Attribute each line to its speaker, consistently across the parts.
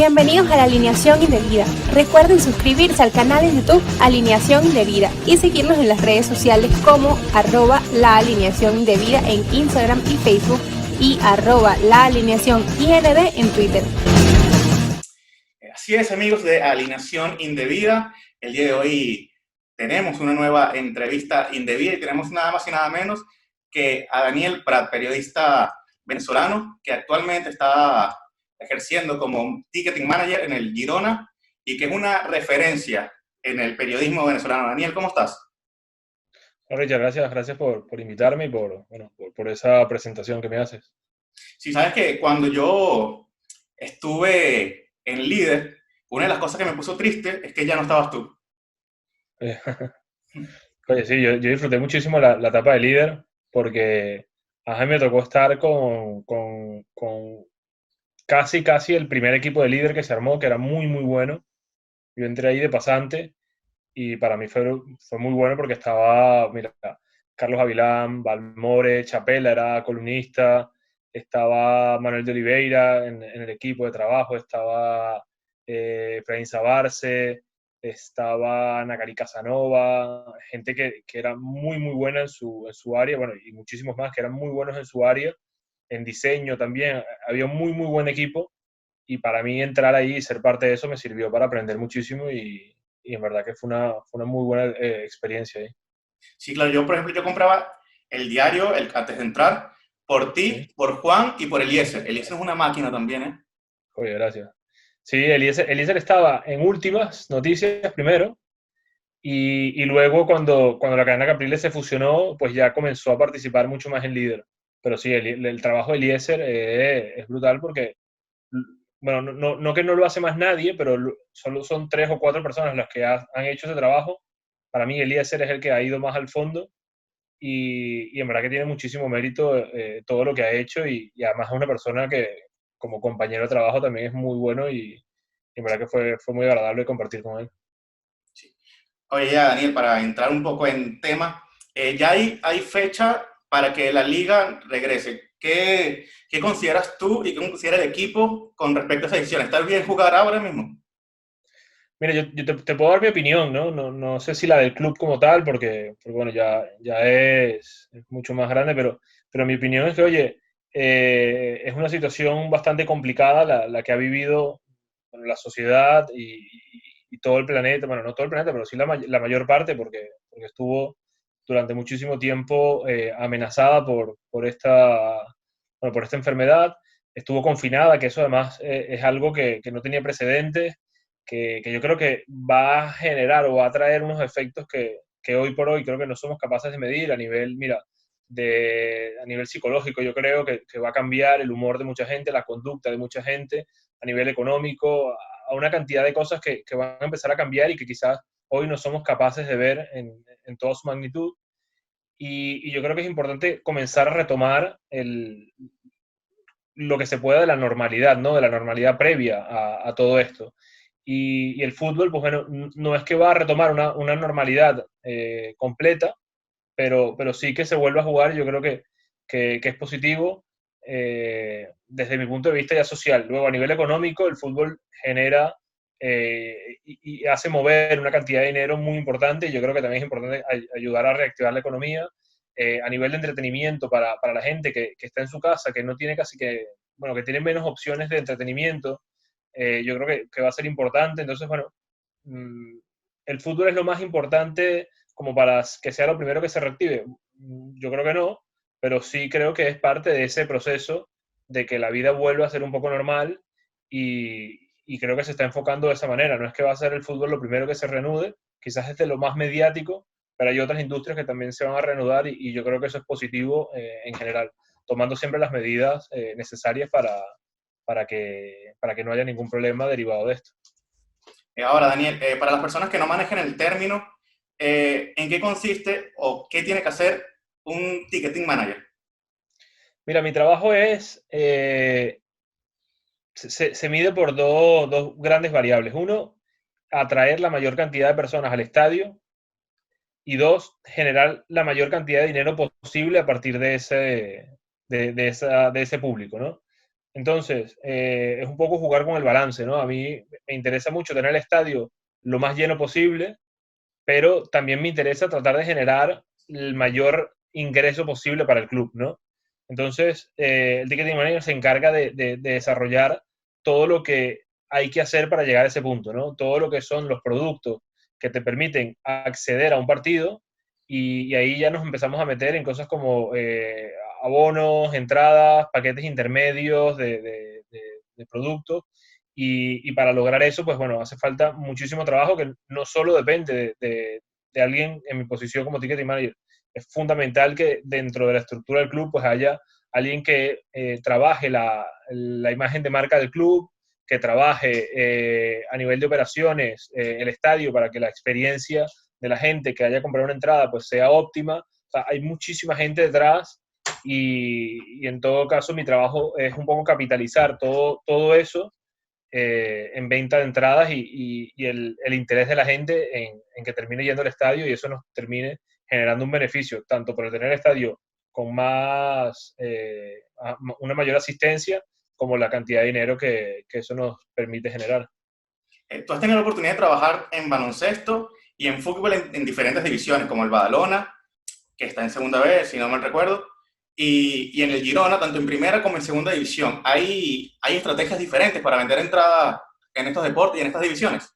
Speaker 1: Bienvenidos a la Alineación Indebida. Recuerden suscribirse al canal de YouTube Alineación Indebida y seguirnos en las redes sociales como @laalineacionindebida en Instagram y Facebook y @laalineacionIND en Twitter.
Speaker 2: Así es, amigos de Alineación Indebida. El día de hoy tenemos una nueva entrevista indebida y tenemos nada más y nada menos que a Daniel Prat, periodista venezolano que actualmente está ejerciendo como ticketing manager en el Girona y que es una referencia en el periodismo venezolano. Daniel, ¿cómo estás?
Speaker 3: Richard, gracias por invitarme y por esa presentación que me haces.
Speaker 2: Si sabes que cuando yo estuve en Líder, una de las cosas que me puso triste es que ya no estabas tú.
Speaker 3: Eh, Oye, sí, yo disfruté muchísimo la etapa de líder porque a mí me tocó estar con casi el primer equipo de líder que se armó, que era muy bueno. Yo entré ahí de pasante y para mí fue muy bueno porque estaba, mira, Carlos Avilán, Balmore, Chapela era columnista, estaba Manuel de Oliveira en el equipo de trabajo, estaba Efraín Sabarce, estaba Nacari Casanova, gente que era muy buena en su área, bueno, y muchísimos más que eran muy buenos en su área, en diseño también, había un muy buen equipo y para mí entrar ahí y ser parte de eso me sirvió para aprender muchísimo y en verdad que fue una muy buena experiencia ahí.
Speaker 2: Sí, claro, yo, por ejemplo, yo compraba el diario antes de entrar por ti,
Speaker 3: ¿Sí?
Speaker 2: por Juan y por Eliezer. Eliezer es una máquina también, ¿eh?
Speaker 3: Oye, gracias. Sí, Eliezer estaba en últimas noticias primero y luego cuando la cadena Capriles se fusionó, pues ya comenzó a participar mucho más en Líder. Pero sí, el trabajo de Eliezer es brutal porque, bueno, no que no lo hace más nadie, pero solo son 3 o 4 personas las que han hecho ese trabajo. Para mí Eliezer es el que ha ido más al fondo y en verdad que tiene muchísimo mérito todo lo que ha hecho y además es una persona que como compañero de trabajo también es muy bueno y en verdad que fue muy agradable compartir con él.
Speaker 2: Sí. Oye, ya, Daniel, para entrar un poco en tema, ya hay fecha para que la liga regrese. ¿Qué consideras tú y qué considera el equipo con respecto a esa edición? ¿Está bien jugar ahora mismo?
Speaker 3: Mira, yo te puedo dar mi opinión, ¿no? No sé si la del club como tal, porque bueno, ya es mucho más grande, pero mi opinión es que, oye, es una situación bastante complicada la que ha vivido bueno, la sociedad y todo el planeta, bueno, no todo el planeta, pero sí la mayor parte, porque estuvo durante muchísimo tiempo amenazada por esta enfermedad, estuvo confinada, que eso además es algo que no tenía precedentes que yo creo que va a generar o va a traer unos efectos que hoy por hoy creo que no somos capaces de medir a nivel, mira, a nivel psicológico. Yo creo que va a cambiar el humor de mucha gente, la conducta de mucha gente, a nivel económico, a una cantidad de cosas que van a empezar a cambiar y que quizás hoy no somos capaces de ver en toda su magnitud. Y yo creo que es importante comenzar a retomar lo que se pueda de la normalidad, ¿no? De la normalidad previa a todo esto. Y el fútbol, pues bueno, no es que va a retomar una normalidad completa, pero sí que se vuelve a jugar, yo creo que es positivo desde mi punto de vista ya social. Luego, a nivel económico, el fútbol genera y hace mover una cantidad de dinero muy importante y yo creo que también es importante ayudar a reactivar la economía. A nivel de entretenimiento para la gente que está en su casa, que no tiene casi que, bueno, que tiene menos opciones de entretenimiento, yo creo que va a ser importante. Entonces, bueno, mmm, el fútbol es lo más importante como para que sea lo primero que se reactive. Yo creo que no, pero sí creo que es parte de ese proceso de que la vida vuelva a ser un poco normal y creo que se está enfocando de esa manera. No es que va a ser el fútbol lo primero que se reanude, quizás es de lo más mediático, pero hay otras industrias que también se van a reanudar y yo creo que eso es positivo en general, tomando siempre las medidas necesarias para que no haya ningún problema derivado de esto.
Speaker 2: Ahora, Daniel, para las personas que no manejen el término, ¿en qué consiste o qué tiene que hacer un ticketing manager?
Speaker 3: Mira, mi trabajo se mide por dos grandes variables. Uno, atraer la mayor cantidad de personas al estadio y dos, generar la mayor cantidad de dinero posible a partir de ese público, ¿no? Entonces, es un poco jugar con el balance, ¿no? A mí me interesa mucho tener el estadio lo más lleno posible, pero también me interesa tratar de generar el mayor ingreso posible para el club, ¿no? Entonces, el Ticketing Manager se encarga de desarrollar todo lo que hay que hacer para llegar a ese punto, ¿no? Todo lo que son los productos que te permiten acceder a un partido y ahí ya nos empezamos a meter en cosas como abonos, entradas, paquetes intermedios de productos y para lograr eso, pues bueno, hace falta muchísimo trabajo que no solo depende de alguien en mi posición como ticketing manager. Es fundamental que dentro de la estructura del club pues haya alguien que trabaje la imagen de marca del club, que trabaje a nivel de operaciones el estadio para que la experiencia de la gente que haya comprado una entrada pues sea óptima. O sea, hay muchísima gente detrás y en todo caso mi trabajo es un poco capitalizar todo eso en venta de entradas y el interés de la gente en que termine yendo al estadio y eso nos termine generando un beneficio, tanto por el tener el estadio con más, una mayor asistencia, como la cantidad de dinero que eso nos permite generar.
Speaker 2: Tú has tenido la oportunidad de trabajar en baloncesto y en fútbol en diferentes divisiones, como el Badalona, que está en segunda vez, si no mal recuerdo, y en el Girona, tanto en primera como en segunda división. Hay estrategias diferentes para vender entradas en estos deportes y en estas divisiones.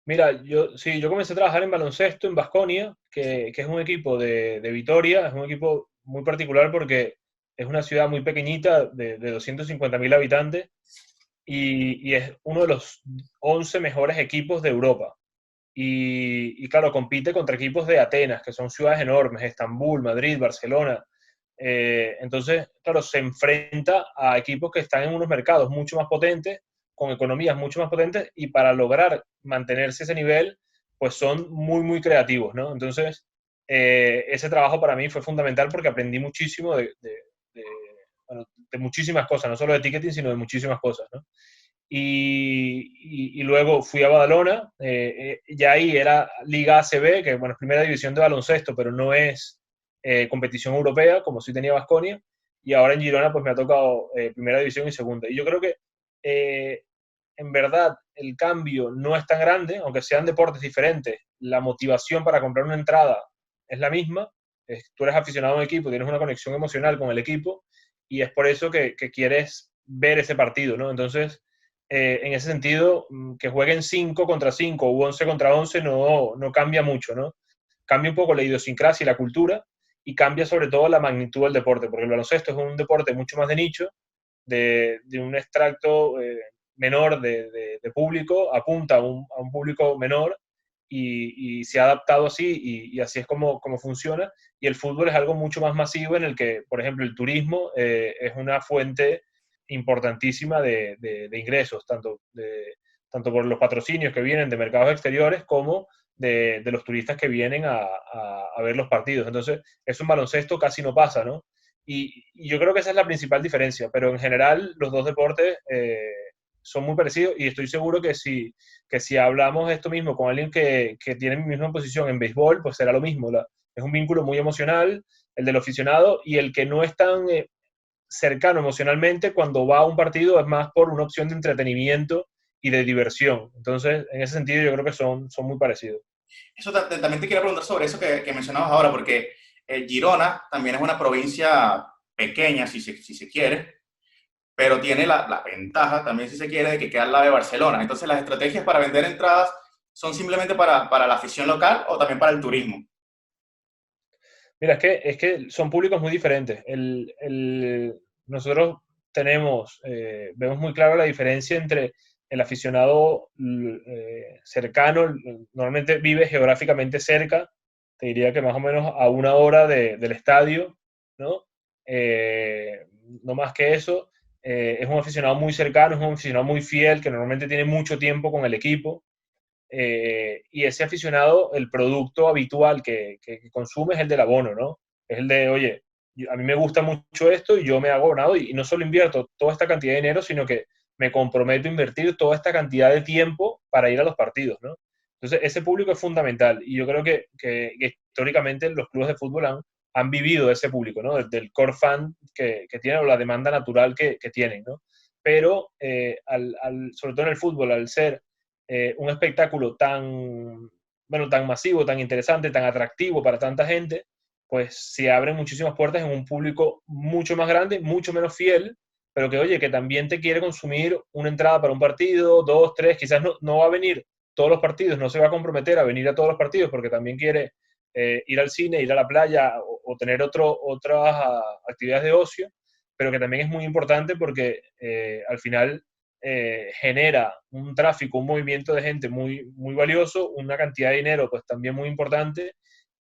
Speaker 3: Mira, yo comencé a trabajar en baloncesto en Baskonia, que es un equipo de Vitoria, es un equipo muy particular porque es una ciudad muy pequeñita de 250.000 habitantes y es uno de los 11 mejores equipos de Europa. Y claro, compite contra equipos de Atenas, que son ciudades enormes, Estambul, Madrid, Barcelona. Entonces, claro, se enfrenta a equipos que están en unos mercados mucho más potentes, con economías mucho más potentes, y para lograr mantenerse ese nivel, pues son muy, muy creativos, ¿no? Entonces, ese trabajo para mí fue fundamental porque aprendí muchísimo de, bueno, de muchísimas cosas, no solo de ticketing, sino de muchísimas cosas, ¿no? Y luego fui a Badalona, ya ahí era Liga ACB, que bueno, es primera división de baloncesto, pero no es competición europea, como sí tenía Baskonia, y ahora en Girona pues me ha tocado primera división y segunda. Y yo creo que eh, en verdad el cambio no es tan grande, aunque sean deportes diferentes, la motivación para comprar una entrada es la misma, tú eres aficionado a un equipo, tienes una conexión emocional con el equipo, y es por eso que quieres ver ese partido, ¿no? Entonces, en ese sentido, que jueguen 5 contra 5 u 11 contra 11 no cambia mucho, ¿no? Cambia un poco la idiosincrasia y la cultura y cambia sobre todo la magnitud del deporte, porque el baloncesto es un deporte mucho más de nicho, de un extracto menor de público, apunta a un público menor y se ha adaptado así y así es como funciona. Y el fútbol es algo mucho más masivo en el que, por ejemplo, el turismo es una fuente importantísima de ingresos, tanto por los patrocinios que vienen de mercados exteriores como de los turistas que vienen a ver los partidos. Entonces, es un baloncesto casi no pasa, ¿no? Y yo creo que esa es la principal diferencia, pero en general los dos deportes son muy parecidos y estoy seguro que si hablamos de esto mismo con alguien que tiene mi misma posición en béisbol, pues será lo mismo. Es un vínculo muy emocional, el del aficionado, y el que no es tan cercano emocionalmente cuando va a un partido es más por una opción de entretenimiento y de diversión. Entonces, en ese sentido yo creo que son muy parecidos.
Speaker 2: Eso también te quiero preguntar sobre eso que mencionabas ahora, porque Girona también es una provincia pequeña, si se quiere, pero tiene la ventaja también, si se quiere, de que queda al lado de Barcelona. Entonces, las estrategias para vender entradas son simplemente para la afición local o también para el turismo.
Speaker 3: Mira, es que son públicos muy diferentes. Nosotros vemos muy claro la diferencia entre el aficionado cercano, normalmente vive geográficamente cerca, te diría que más o menos a una hora del estadio, ¿no? Eh, no más que eso. Es un aficionado muy cercano, es un aficionado muy fiel, que normalmente tiene mucho tiempo con el equipo. Y ese aficionado, el producto habitual que consume es el del abono, ¿no? Es el de, oye, a mí me gusta mucho esto y yo me hago abonado y no solo invierto toda esta cantidad de dinero, sino que me comprometo a invertir toda esta cantidad de tiempo para ir a los partidos, ¿no? Entonces, ese público es fundamental y yo creo que históricamente los clubes de fútbol han han vivido ese público, ¿no? Del core fan que tienen o la demanda natural que tienen, ¿no? Pero sobre todo en el fútbol, al ser un espectáculo tan, bueno, tan masivo, tan interesante, tan atractivo para tanta gente, pues se abren muchísimas puertas en un público mucho más grande, mucho menos fiel, pero que, oye, que también te quiere consumir una entrada para un partido, dos, tres, quizás no va a venir todos los partidos, no se va a comprometer a venir a todos los partidos porque también quiere ir al cine, ir a la playa o tener otras actividades de ocio, pero que también es muy importante porque al final genera un tráfico, un movimiento de gente muy, muy valioso, una cantidad de dinero pues también muy importante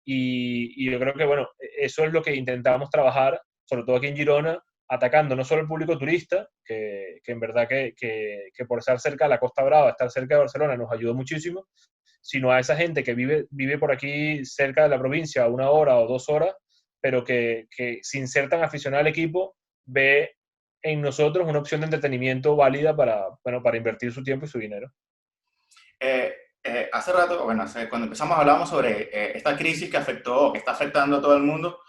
Speaker 3: y yo creo que bueno, eso es lo que intentamos trabajar, sobre todo aquí en Girona, atacando no solo el público turista, que en verdad que por estar cerca de la Costa Brava, estar cerca de Barcelona nos ayudó muchísimo, sino a esa gente que vive por aquí cerca de la provincia, a 1 hora o 2 horas, pero que sin ser tan aficionado al equipo, ve en nosotros una opción de entretenimiento válida para invertir su tiempo y su dinero.
Speaker 2: Hace rato, bueno, cuando empezamos hablábamos sobre esta crisis que está afectando a todo el mundo.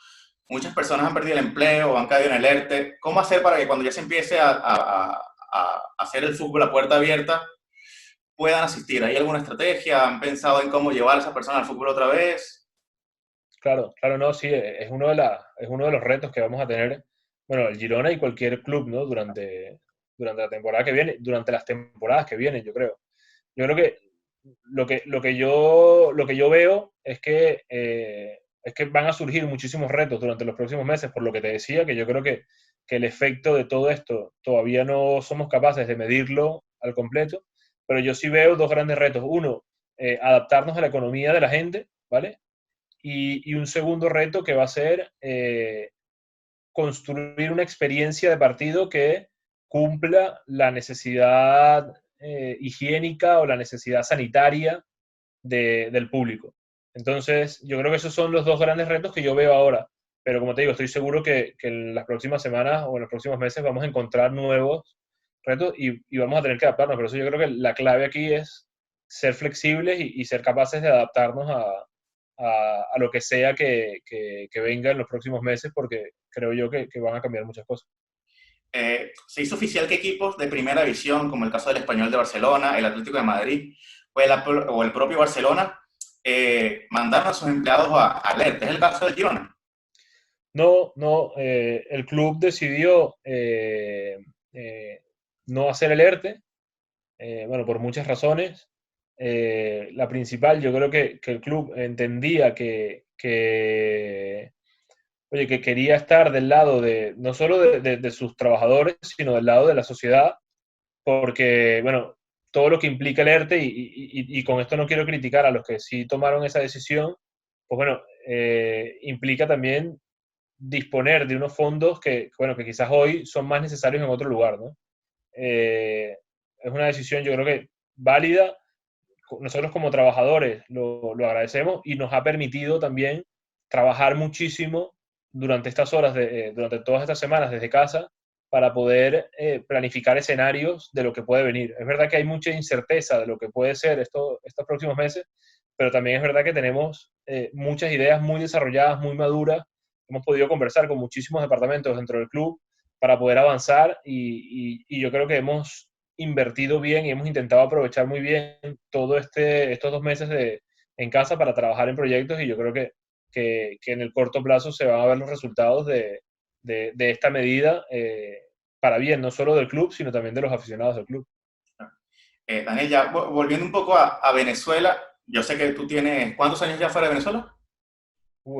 Speaker 2: Muchas personas han perdido el empleo, han caído en el ERTE. ¿Cómo hacer para que cuando ya se empiece a hacer el fútbol a puerta abierta puedan asistir? ¿Hay alguna estrategia? ¿Han pensado en cómo llevar a esas personas al fútbol otra vez?
Speaker 3: Claro, no, sí, es es uno de los retos que vamos a tener, bueno, el Girona y cualquier club, ¿no? Durante la temporada que viene, durante las temporadas que vienen, yo creo. Yo creo que lo que yo veo es que van a surgir muchísimos retos durante los próximos meses, por lo que te decía, que yo creo que el efecto de todo esto todavía no somos capaces de medirlo al completo, pero yo sí veo dos grandes retos. Uno, adaptarnos a la economía de la gente, ¿vale? Y un segundo reto que va a ser construir una experiencia de partido que cumpla la necesidad higiénica o la necesidad sanitaria del público. Entonces, yo creo que esos son los dos grandes retos que yo veo ahora. Pero como te digo, estoy seguro que en las próximas semanas o en los próximos meses vamos a encontrar nuevos retos y vamos a tener que adaptarnos. Por eso yo creo que la clave aquí es ser flexibles y ser capaces de adaptarnos a lo que sea que venga en los próximos meses, porque creo yo que van a cambiar muchas cosas.
Speaker 2: Se hizo oficial que equipos de primera división, como el caso del Español de Barcelona, el Atlético de Madrid o el propio Barcelona, mandaron a sus empleados a ERTE. ¿Es el caso del Girona?
Speaker 3: No, el club decidió no hacer el ERTE, bueno, por muchas razones. La principal, yo creo que el club entendía oye, que quería estar del lado no solo de sus trabajadores, sino del lado de la sociedad, porque, bueno, todo lo que implica el ERTE, y con esto no quiero criticar a los que sí tomaron esa decisión, pues bueno, implica también disponer de unos fondos bueno, que quizás hoy son más necesarios en otro lugar, ¿no? Es una decisión, yo creo que válida. Nosotros como trabajadores lo agradecemos y nos ha permitido también trabajar muchísimo durante estas horas, durante todas estas semanas desde casa, para poder planificar escenarios de lo que puede venir. Es verdad que hay mucha incerteza de lo que puede ser estos próximos meses, pero también es verdad que tenemos muchas ideas muy desarrolladas, muy maduras. Hemos podido conversar con muchísimos departamentos dentro del club para poder avanzar y yo creo que hemos invertido bien y hemos intentado aprovechar muy bien estos 2 meses en casa para trabajar en proyectos y yo creo que en el corto plazo se van a ver los resultados de esta medida para bien, no solo del club, sino también de los aficionados del club.
Speaker 2: Daniel, ya volviendo un poco a Venezuela, yo sé que tú tienes, ¿cuántos años ya fuera de Venezuela?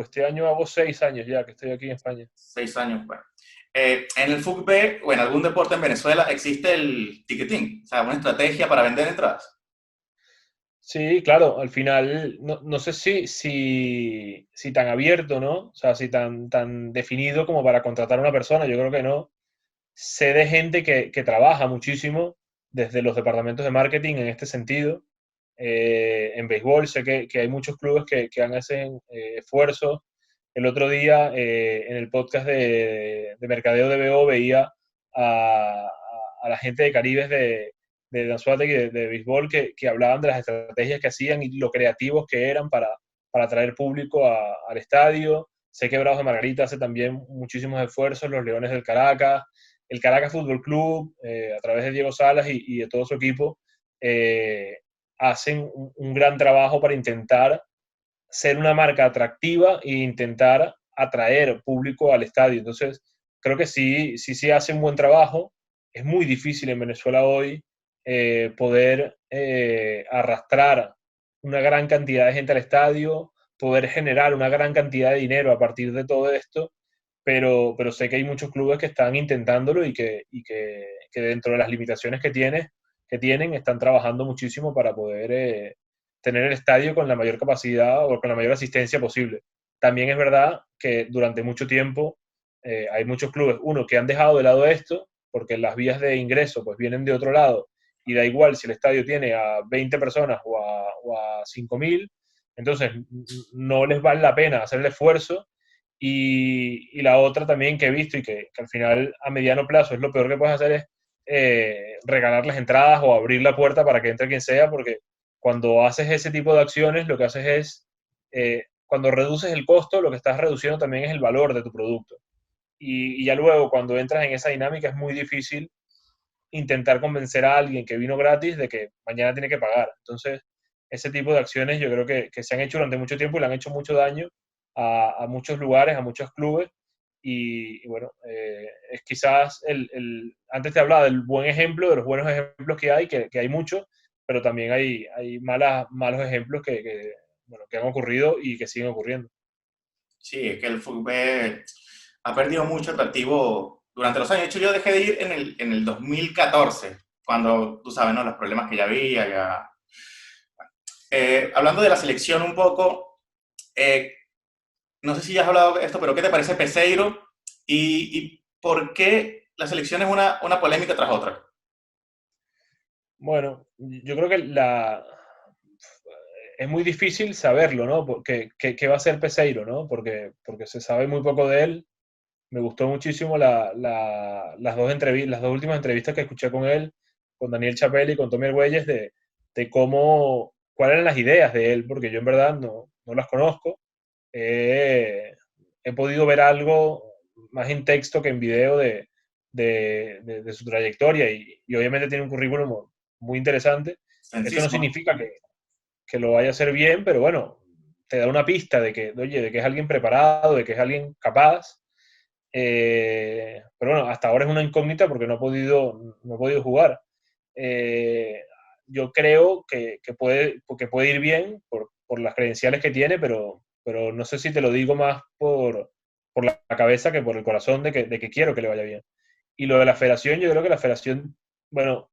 Speaker 3: Este año hago 6 años ya que estoy aquí en España.
Speaker 2: 6 años, bueno. En el fútbol o en algún deporte en Venezuela existe el ticketing, o sea, una estrategia para vender entradas.
Speaker 3: Sí, claro, al final no sé si tan abierto, ¿no? O sea, si tan definido como para contratar a una persona, yo creo que no. Sé de gente que trabaja muchísimo desde los departamentos de marketing en este sentido. En béisbol sé que hay muchos clubes que hacen esfuerzos. El otro día en el podcast de Mercadeo de BO veía a, a la gente de Caribes de Anzoátegui y de béisbol que hablaban de las estrategias que hacían y lo creativos que eran para atraer público al estadio. Sé que Bravos de Margarita hace también muchísimos esfuerzos, los Leones del Caracas, el Caracas Fútbol Club, a través de Diego Salas y de todo su equipo, hacen un gran trabajo para intentar ser una marca atractiva e intentar atraer público al estadio. Entonces, creo que sí hace un buen trabajo. Es muy difícil en Venezuela hoy poder arrastrar una gran cantidad de gente al estadio, poder generar una gran cantidad de dinero a partir de todo esto, pero sé que hay muchos clubes que están intentándolo que dentro de las limitaciones que tienen están trabajando muchísimo para poder tener el estadio con la mayor capacidad o con la mayor asistencia posible. También es verdad que durante mucho tiempo hay muchos clubes, uno, que han dejado de lado esto, porque las vías de ingreso pues vienen de otro lado, y da igual si el estadio tiene a 20 personas o a 5.000, entonces no les vale la pena hacer el esfuerzo. Y la otra también que he visto y que al final a mediano plazo es lo peor que puedes hacer es regalar las entradas o abrir la puerta para que entre quien sea, porque cuando haces ese tipo de acciones, lo que haces es, cuando reduces el costo, lo que estás reduciendo también es el valor de tu producto. Y ya luego, cuando entras en esa dinámica, es muy difícil intentar convencer a alguien que vino gratis de que mañana tiene que pagar. Entonces, ese tipo de acciones yo creo que se han hecho durante mucho tiempo y le han hecho mucho daño a muchos lugares, a muchos clubes. Y bueno, es quizás antes te hablaba del buen ejemplo, de los buenos ejemplos que hay muchos, pero también hay malos ejemplos bueno, que han ocurrido y que siguen ocurriendo.
Speaker 2: Sí, es que el fútbol ha perdido mucho atractivo durante los años. De hecho, yo dejé de ir en el 2014, cuando, tú sabes, ¿no? Los problemas que ya había. Ya. Hablando de la selección un poco, eh, no sé si ya has hablado de esto, pero ¿qué te parece Peseiro? Y por qué la selección es una polémica tras otra?
Speaker 3: Bueno, yo creo que es muy difícil saberlo, ¿no? Porque, ¿qué va a ser Peseiro, ¿no? Porque se sabe muy poco de él. Me gustó muchísimo las dos últimas entrevistas que escuché con él, con Daniel Chapelle y con Tommy Argüelles, de cuáles eran las ideas de él, porque yo en verdad no las conozco. He podido ver algo más en texto que en video de su trayectoria y obviamente tiene un currículum muy interesante. Eso no
Speaker 2: Sencísimo.
Speaker 3: significa que lo vaya a hacer bien, pero bueno, te da una pista oye, de que es alguien preparado, de que es alguien capaz. Pero bueno, hasta ahora es una incógnita porque no he podido jugar. Eh, yo creo que puede ir bien por las credenciales que tiene, pero no sé si te lo digo más por la cabeza que por el corazón de que quiero que le vaya bien. Y lo de la federación, yo creo que la federación, bueno,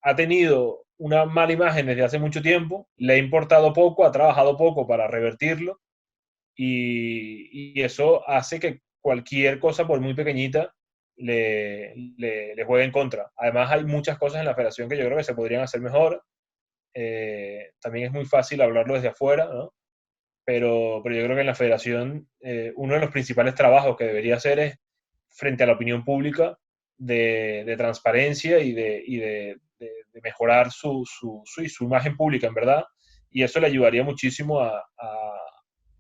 Speaker 3: ha tenido una mala imagen desde hace mucho tiempo, le ha importado poco, ha trabajado poco para revertirlo y eso hace que cualquier cosa, por muy pequeñita, le juegue en contra. Además, hay muchas cosas en la federación que yo creo que se podrían hacer mejor. También es muy fácil hablarlo desde afuera, ¿no? Pero yo creo que en la federación uno de los principales trabajos que debería hacer es, frente a la opinión pública, de transparencia de mejorar su imagen pública, en verdad. Y eso le ayudaría muchísimo a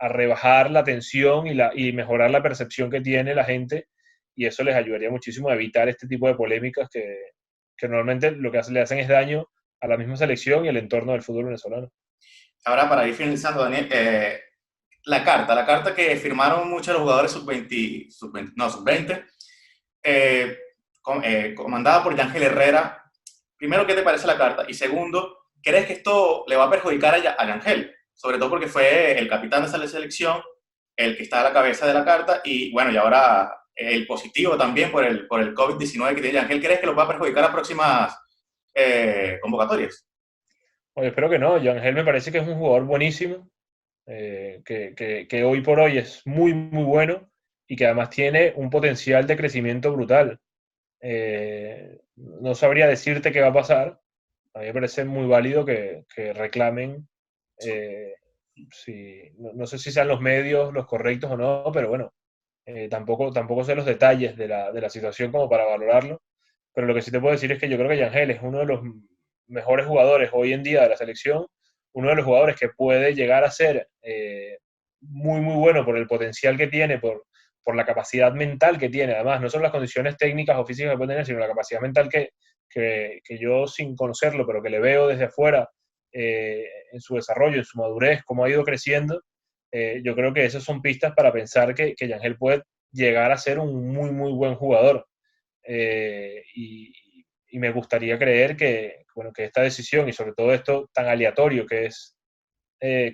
Speaker 3: rebajar la tensión y mejorar la percepción que tiene la gente. Y eso les ayudaría muchísimo a evitar este tipo de polémicas que normalmente lo que le hacen es daño a la misma selección y al entorno del fútbol venezolano.
Speaker 2: Ahora, para ir finalizando, Daniel, la carta que firmaron muchos de los jugadores sub-20, no, sub-20, comandada por Yángel Herrera. Primero, ¿qué te parece la carta? Y segundo, ¿crees que esto le va a perjudicar a Yángel? Sobre todo porque fue el capitán de esa selección, el que está a la cabeza de la carta, y bueno, y ahora el positivo también por el COVID-19 que tiene Yángel. ¿Crees que lo va a perjudicar a próximas convocatorias?
Speaker 3: Oye, espero que no. Yangel me parece que es un jugador buenísimo, que hoy por hoy es muy, muy bueno y que además tiene un potencial de crecimiento brutal. No sabría decirte qué va a pasar. A mí me parece muy válido que reclamen, no sé si sean los medios los correctos o no, pero bueno, tampoco sé los detalles de la situación como para valorarlo. Pero lo que sí te puedo decir es que yo creo que Yangel es uno de los mejores jugadores hoy en día de la selección, uno de los jugadores que puede llegar a ser muy, muy bueno por el potencial que tiene, por la capacidad mental que tiene. Además, no son las condiciones técnicas o físicas que puede tener, sino la capacidad mental que yo, sin conocerlo, pero que le veo desde afuera, en su desarrollo, en su madurez, cómo ha ido creciendo. Yo creo que esas son pistas para pensar que Yangel puede llegar a ser un muy, muy buen jugador. Y me gustaría creer bueno, que esta decisión y sobre todo esto tan aleatorio que es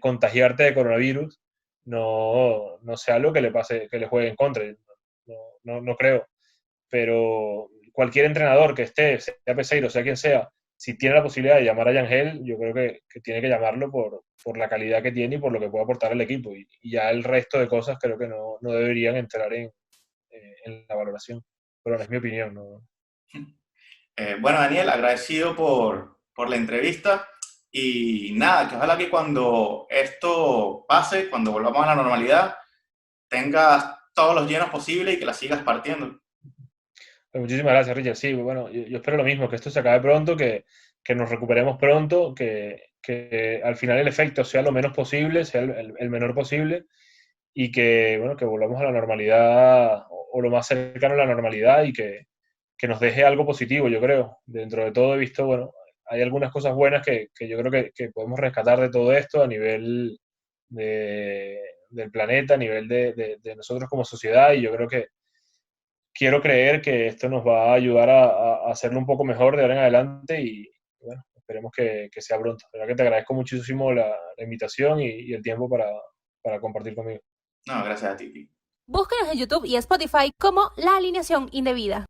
Speaker 3: contagiarte de coronavirus no sea algo que le pase, que le juegue en contra. No creo. Pero cualquier entrenador que esté, sea Peseiro, sea quien sea, si tiene la posibilidad de llamar a Yangel, yo creo que tiene que llamarlo por la calidad que tiene y por lo que puede aportar al equipo. Y ya el resto de cosas creo que no deberían entrar en la valoración. Pero no es mi opinión. ¿No?
Speaker 2: Bueno, Daniel, agradecido por la entrevista y nada, que ojalá que cuando esto pase, cuando volvamos a la normalidad, tengas todos los llenos posibles y que la sigas partiendo.
Speaker 3: Pues muchísimas gracias, Richard. Sí, bueno, yo espero lo mismo, que esto se acabe pronto, que nos recuperemos pronto, que al final el efecto sea lo menos posible, sea el menor posible y bueno, que volvamos a la normalidad o lo más cercano a la normalidad y que nos deje algo positivo, yo creo. Dentro de todo he visto, bueno, hay algunas cosas buenas que yo creo que podemos rescatar de todo esto a nivel del planeta, a nivel de nosotros como sociedad y yo creo que quiero creer que esto nos va a ayudar a hacerlo un poco mejor de ahora en adelante y bueno, esperemos que sea pronto. La verdad que te agradezco muchísimo la invitación y el tiempo para compartir conmigo.
Speaker 2: No, gracias a ti.
Speaker 1: Búscanos en YouTube y Spotify como La Alineación Indebida.